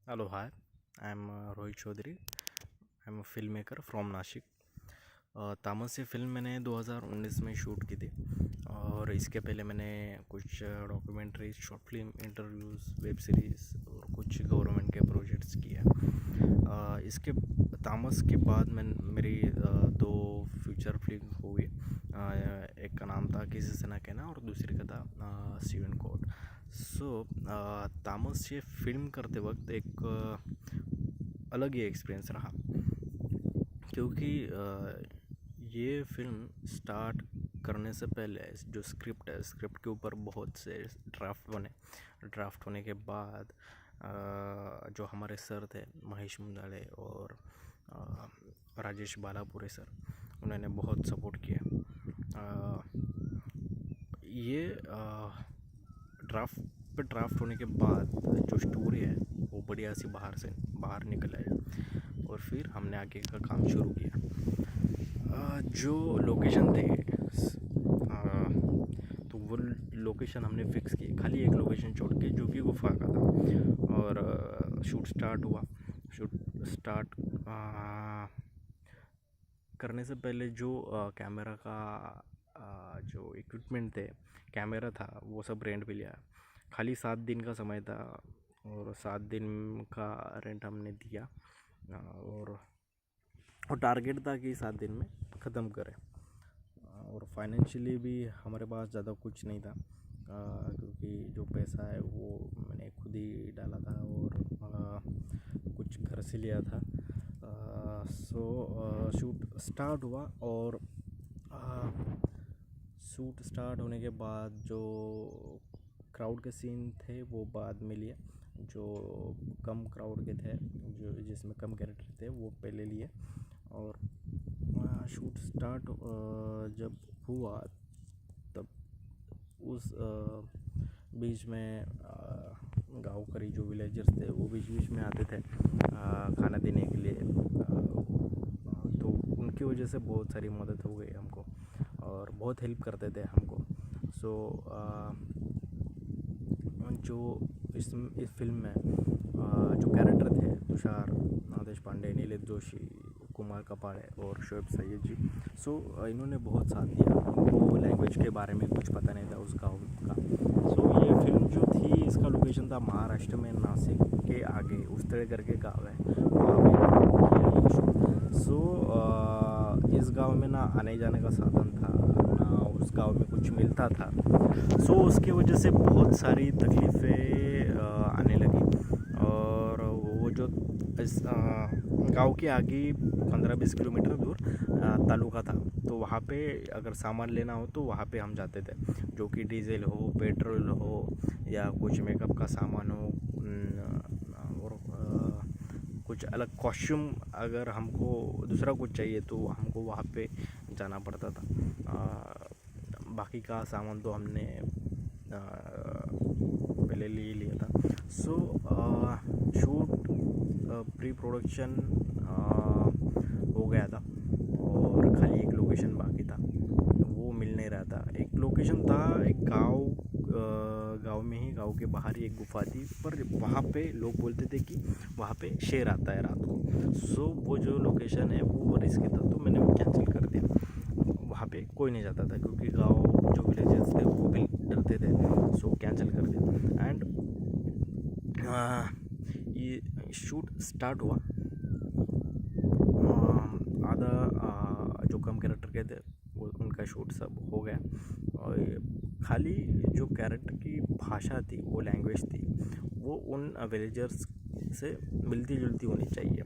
Hello, hi. I'm Rohit Chaudhary. I'm a filmmaker from Nashik. तामस ये film मैंने 2019 में शूट की थी और इसके पहले मैंने कुछ documentaries, short film, interviews, web series और कुछ गवर्नमेंट के प्रोजेक्ट्स किए। इसके तामस के बाद मेरी दो फ्यूचर फिल्म हुई। एक का नाम था किसी से ना कहना और दूसरी का था सीवन कोड। तामस ये फिल्म करते वक्त एक अलग ही एक्सपीरियंस रहा, क्योंकि ये फिल्म स्टार्ट करने से पहले जो स्क्रिप्ट है, स्क्रिप्ट के ऊपर बहुत से ड्राफ्ट होने के बाद जो हमारे सर थे महेश मुंदाले और राजेश बालापुरे सर, उन्होंने बहुत सपोर्ट किया। ये ड्राफ्ट होने के बाद जो स्टोरी है वो बढ़िया सी बाहर निकल आई और फिर हमने आगे का काम शुरू किया। जो लोकेशन थे, तो वो लोकेशन हमने फिक्स की, खाली एक लोकेशन छोड़ के जो कि गुफा का था। और शूट स्टार्ट हुआ। शूट स्टार्ट करने से पहले जो कैमरा का जो इक्विपमेंट थे, कैमरा था, वो सब रेंट पे लिया। खाली 7 दिन का समय था और 7 दिन का रेंट हमने दिया और टारगेट था कि 7 दिन में ख़त्म करें। और फाइनेंशियली भी हमारे पास ज़्यादा कुछ नहीं था, क्योंकि जो पैसा है वो मैंने खुद ही डाला था और कुछ घर से लिया था। शूट स्टार्ट हुआ और शूट स्टार्ट होने के बाद जो क्राउड के सीन थे वो बाद में लिए। जो कम क्राउड के थे, जो जिसमें कम कैरेक्टर थे, वो पहले लिए। और शूट स्टार्ट जब हुआ तब उस बीच में गाँव करी जो विलेजर्स थे वो बीच बीच में आते थे खाना देने के लिए। तो उनकी वजह से बहुत सारी मदद हो गई हमको और बहुत हेल्प करते थे हमको। जो इस फिल्म में जो कैरेक्टर थे, तुषार देशपांडे, नीलेश जोशी, कुमार कपाड़े और शोएब सैयद जी, इन्होंने बहुत साथ दिया। उनको लैंग्वेज के बारे में कुछ पता नहीं था उस गाँव का। ये फिल्म जो थी, इसका लोकेशन था महाराष्ट्र में, नासिक के आगे उस्तड़े करके गाँव है, वहाँ पे किया ये शूट। इस गांव में ना आने जाने का साधन था, ना उस गांव में कुछ मिलता था। उसकी वजह से बहुत सारी तकलीफ़ें आने लगी। और वो जो इस गांव के आगे 15-20 किलोमीटर दूर तालुका था, तो वहाँ पे अगर सामान लेना हो तो वहाँ पे हम जाते थे, जो कि डीजल हो, पेट्रोल हो या कुछ मेकअप का सामान हो, और कुछ अलग कॉस्ट्यूम अगर हमको दूसरा कुछ चाहिए तो हमको वहाँ पे जाना पड़ता था। बाकी का सामान तो हमने पहले ले ही लिया था। शूट प्री प्रोडक्शन हो गया था और खाली एक लोकेशन बाकी था, वो मिल नहीं रहा था। एक लोकेशन था, एक गांव में ही, गांव के बाहर ही एक गुफा थी, पर वहाँ पे लोग बोलते थे कि वहाँ पे शेर आता है रात को। वो जो लोकेशन है वो रिस्की था, तो मैंने वो कैंसिल कर दिया। वहाँ पे कोई नहीं जाता था क्योंकि गांव जो विलेजेस थे वो भी डरते थे, कैंसिल कर दिया। एंड ये शूट स्टार्ट हुआ। आधा जो कम कैरेक्टर के थे वो उनका शूट सब हो गया और खाली जो कैरेक्टर की भाषा थी, वो लैंग्वेज थी, वो उन विलेजर्स से मिलती जुलती होनी चाहिए।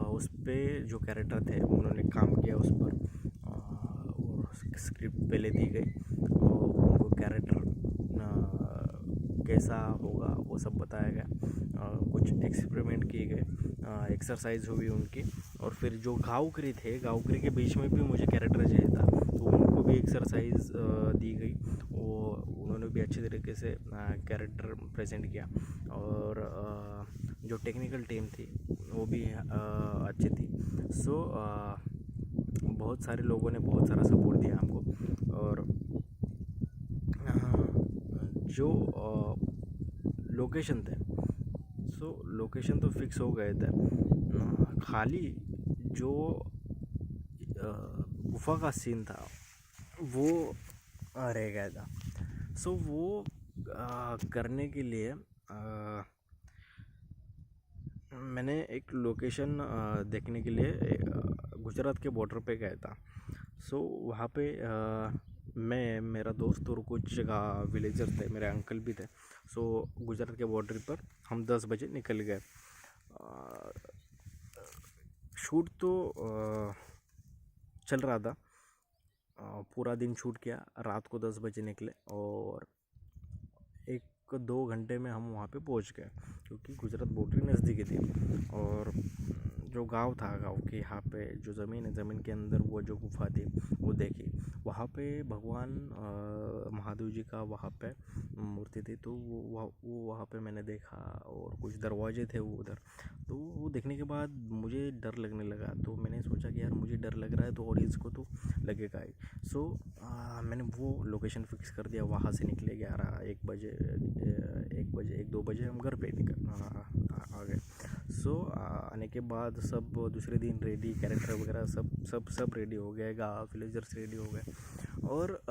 उस पर जो कैरेक्टर थे उन्होंने काम किया उस पर, और स्क्रिप्ट पहले दी गई और उनको कैरेक्टर कैसा होगा वो सब बताया गया। कुछ एक्सपेरिमेंट किए गए, एक्सरसाइज हुई उनकी। और फिर जो गाँवकरी थे, गाँवकरी के बीच में भी मुझे कैरेक्टर चाहिए था, तो उनको भी एक्सरसाइज दी गई। वो उन्होंने भी अच्छे तरीके से कैरेक्टर प्रेजेंट किया। और जो टेक्निकल टीम थी वो भी अच्छी थी। बहुत सारे लोगों ने बहुत सारा सपोर्ट दिया हमको। और जो लोकेशन थे सो लोकेशन तो फिक्स हो गए थे, खाली जो गुफा का सीन था वो रह गया था। सो वो करने के लिए मैंने एक लोकेशन देखने के लिए गुजरात के बॉर्डर पे गया था। सो वहाँ पे मैं, मेरा दोस्त और कुछ जगह विलेजर थे, मेरे अंकल भी थे। सो गुजरात के बॉर्डर पर हम 10 बजे निकल गए। शूट तो चल रहा था, पूरा दिन शूट किया, रात को 10 बजे निकले और 1-2 घंटे में हम वहाँ पे पहुँच गए, क्योंकि गुजरात बॉर्डर नज़दीकी थी। और जो गांव था, गांव के यहाँ पे जो ज़मीन है, ज़मीन के अंदर वो जो गुफा थी वो देखी। वहाँ पे भगवान महादेव जी का वहाँ पे मूर्ति थी, तो वो वहाँ पे मैंने देखा। और कुछ दरवाजे थे वो उधर, तो वो देखने के बाद मुझे डर लगने लगा। तो मैंने सोचा कि यार मुझे डर लग रहा है तो ऑडियंस को तो लगेगा ही। सो मैंने वो लोकेशन फिक्स कर दिया, वहाँ से निकले 1 बजे 1-2 बजे हम घर पे आ गए। सो आने के बाद सब दूसरे दिन रेडी, कैरेक्टर वगैरह सब रेडी हो गए, गाँव विलेजर्स रेडी हो गए। और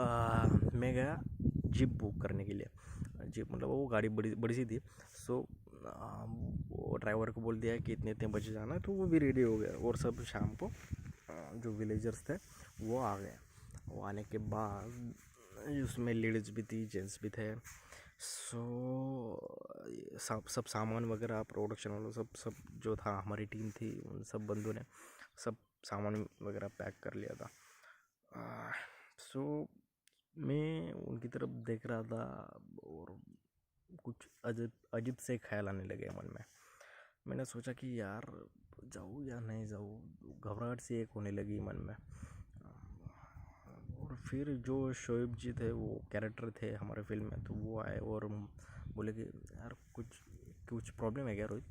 मैं गया जीप बुक करने के लिए। जीप मतलब वो गाड़ी बड़ी बड़ी सी थी। सो वो ड्राइवर को बोल दिया कि इतने बजे जाना है, तो वो भी रेडी हो गया। और सब शाम को जो विलेजर्स थे वो आ गए। वो आने के बाद उसमें लेडीज़ भी थी, जेंट्स भी थे। सो सब सामान वगैरह, प्रोडक्शन वालों सब जो था, हमारी टीम थी, उन सब बंदों ने सब सामान वगैरह पैक कर लिया था। सो मैं उनकी तरफ देख रहा था और कुछ अजीब से ख्याल आने लगे मन में। मैंने सोचा कि यार जाऊँ या नहीं जाऊँ, घबराहट सी एक होने लगी मन में। और फिर जो शोएब जी थे, वो कैरेक्टर थे हमारे फिल्म में, तो वो आए और बोले कि यार कुछ प्रॉब्लम है क्या रोहित?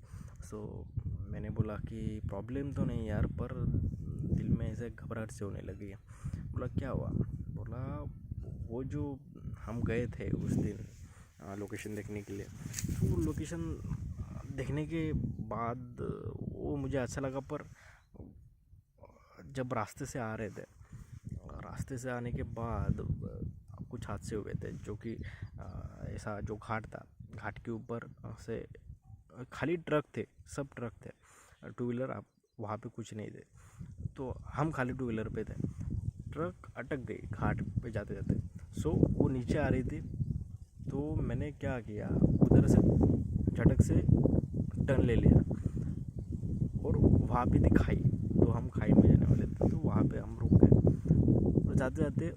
सो मैंने बोला कि प्रॉब्लम तो नहीं यार, पर दिल में ऐसे घबराहट से होने लगी है। बोला क्या हुआ? बोला वो जो हम गए थे उस दिन लोकेशन देखने के लिए, तो लोकेशन देखने के बाद वो मुझे अच्छा लगा, पर जब रास्ते से आ रहे थे, रास्ते से आने के बाद कुछ हादसे हुए थे, जो कि ऐसा जो घाट था, घाट के ऊपर से खाली ट्रक थे, सब ट्रक थे, टू व्हीलर आप वहाँ पे कुछ नहीं थे। तो हम खाली टू व्हीलर पे थे, ट्रक अटक गई घाट पे जाते जाते। सो वो नीचे आ रही थी, तो मैंने क्या किया, उधर से झटक से टर्न ले लिया और वहाँ पे थी खाई, तो हम खाई में जाने वाले थे, तो वहाँ पे हम रुक गए। और जाते जाते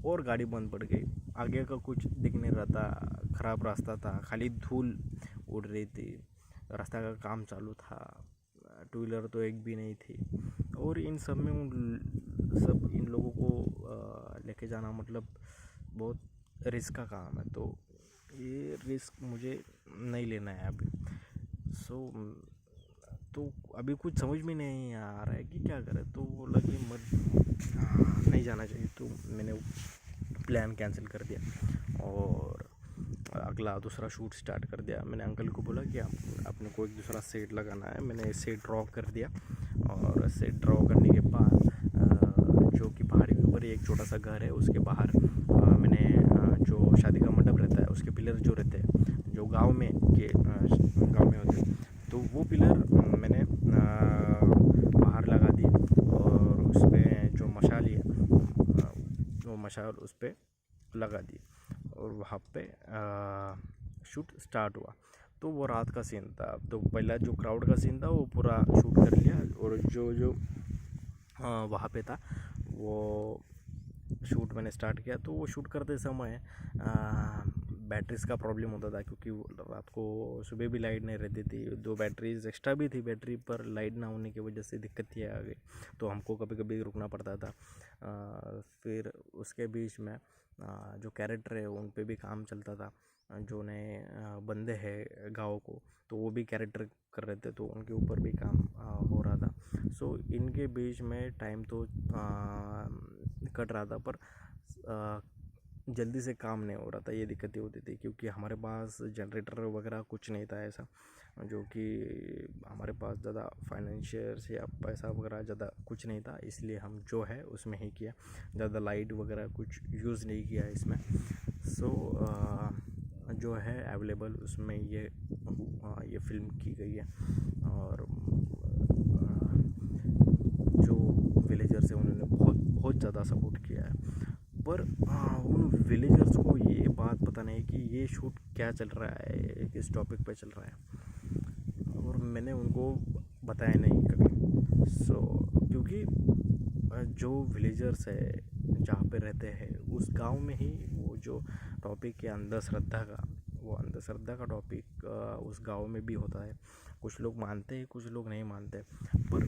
और गाड़ी बंद पड़ गई, आगे का कुछ दिख नहीं रहा था, ख़राब रास्ता था, खाली धूल उड़ रही थी, रास्ता का काम चालू था, टू व्हीलर तो एक भी नहीं थी। और इन सब में सब इन लोगों को लेके जाना मतलब बहुत रिस्क का काम है, तो ये रिस्क मुझे नहीं लेना है अभी। सो तो अभी कुछ समझ में नहीं आ रहा है कि क्या करें। तो वो लगे मत नहीं जाना चाहिए, तो मैंने प्लान कैंसिल कर दिया और अगला दूसरा शूट स्टार्ट कर दिया। मैंने अंकल को बोला कि अपने को एक दूसरा सेट लगाना है। मैंने सेट ड्रॉ कर दिया और सेट ड्रॉ करने के बाद जो कि पहाड़ी के ऊपर एक छोटा सा घर है, उसके बाहर मैंने जो शादी का मंडप रहता है उसके पिलर जो रहते हैं, जो गांव में होते हैं, तो वो पिलर मैंने बाहर लगा दिए और उस पर जो मशाली है वो मशाल उस पर लगा दी और वहाँ पे शूट स्टार्ट हुआ। तो वो रात का सीन था, तो पहला जो क्राउड का सीन था वो पूरा शूट कर लिया। और जो वहाँ पे था वो शूट मैंने स्टार्ट किया। तो वो शूट करते समय बैटरीज़ का प्रॉब्लम होता था, क्योंकि रात को सुबह भी लाइट नहीं रहती थी, 2 बैटरीज एक्स्ट्रा भी थी बैटरी पर, लाइट ना होने की वजह से दिक्कत ये आ गई, तो हमको कभी कभी रुकना पड़ता था। फिर उसके बीच में जो कैरेक्टर है उन पे भी काम चलता था, जो नए बंदे हैं गाँव को, तो वो भी कैरेक्टर कर रहे थे, तो उनके ऊपर भी काम हो रहा था। सो इनके बीच में टाइम तो कट रहा था, पर जल्दी से काम नहीं हो रहा था, ये दिक्कतें होती थी क्योंकि हमारे पास जनरेटर वगैरह कुछ नहीं था ऐसा, जो कि हमारे पास ज़्यादा फाइनेंशियल या पैसा वगैरह ज़्यादा कुछ नहीं था, इसलिए हम जो है उसमें ही किया, ज़्यादा लाइट वगैरह कुछ यूज़ नहीं किया इसमें। सो जो है अवेलेबल उसमें ये फिल्म की गई है। और जो विलेजर्स हैं उन्होंने बहुत बहुत ज़्यादा सपोर्ट किया है, पर उन विलेजर्स को ये बात पता नहीं कि ये शूट क्या चल रहा है, किस टॉपिक पे चल रहा है, और मैंने उनको बताया नहीं कभी। सो क्योंकि जो विलेजर्स है जहाँ पे रहते हैं उस गांव में ही वो जो टॉपिक है अंधश्रद्धा का, वो अंधश्रद्धा का टॉपिक उस गांव में भी होता है। कुछ लोग मानते हैं, कुछ लोग नहीं मानते, पर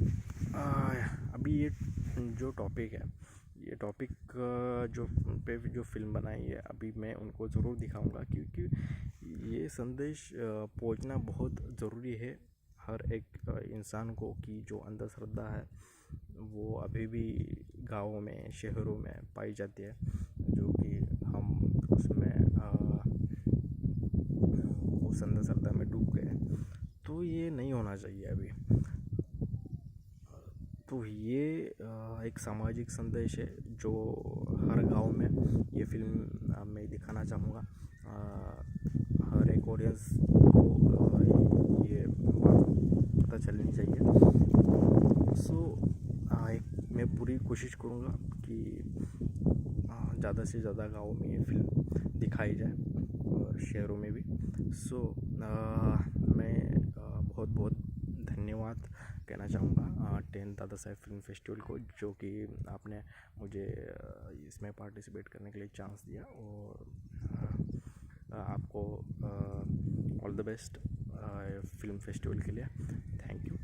अभी ये जो टॉपिक है, ये टॉपिक जो पे जो फिल्म बनाई है अभी मैं उनको ज़रूर दिखाऊंगा, क्योंकि ये संदेश पहुंचना बहुत ज़रूरी है हर एक इंसान को कि जो अंधश्रद्धा है वो अभी भी गाँवों में, शहरों में पाई जाती है, जो कि हम उसमें उस अंधश्रद्धा में डूब गए। तो ये नहीं होना चाहिए अभी। तो ये एक सामाजिक संदेश है जो हर गांव में ये फिल्म मैं दिखाना चाहूँगा। हर एक ऑडियंस को ये बात पता चलनी चाहिए। सो एक मैं पूरी कोशिश करूँगा कि ज़्यादा से ज़्यादा गाँव में ये फिल्म दिखाई जाए और शहरों में भी। सो मैं बहुत बहुत धन्यवाद कहना चाहूँगा 10th Dada Saheb film festival को, जो कि आपने मुझे इसमें पार्टिसिपेट करने के लिए चांस दिया, और आपको all the best film festival के लिए। Thank you.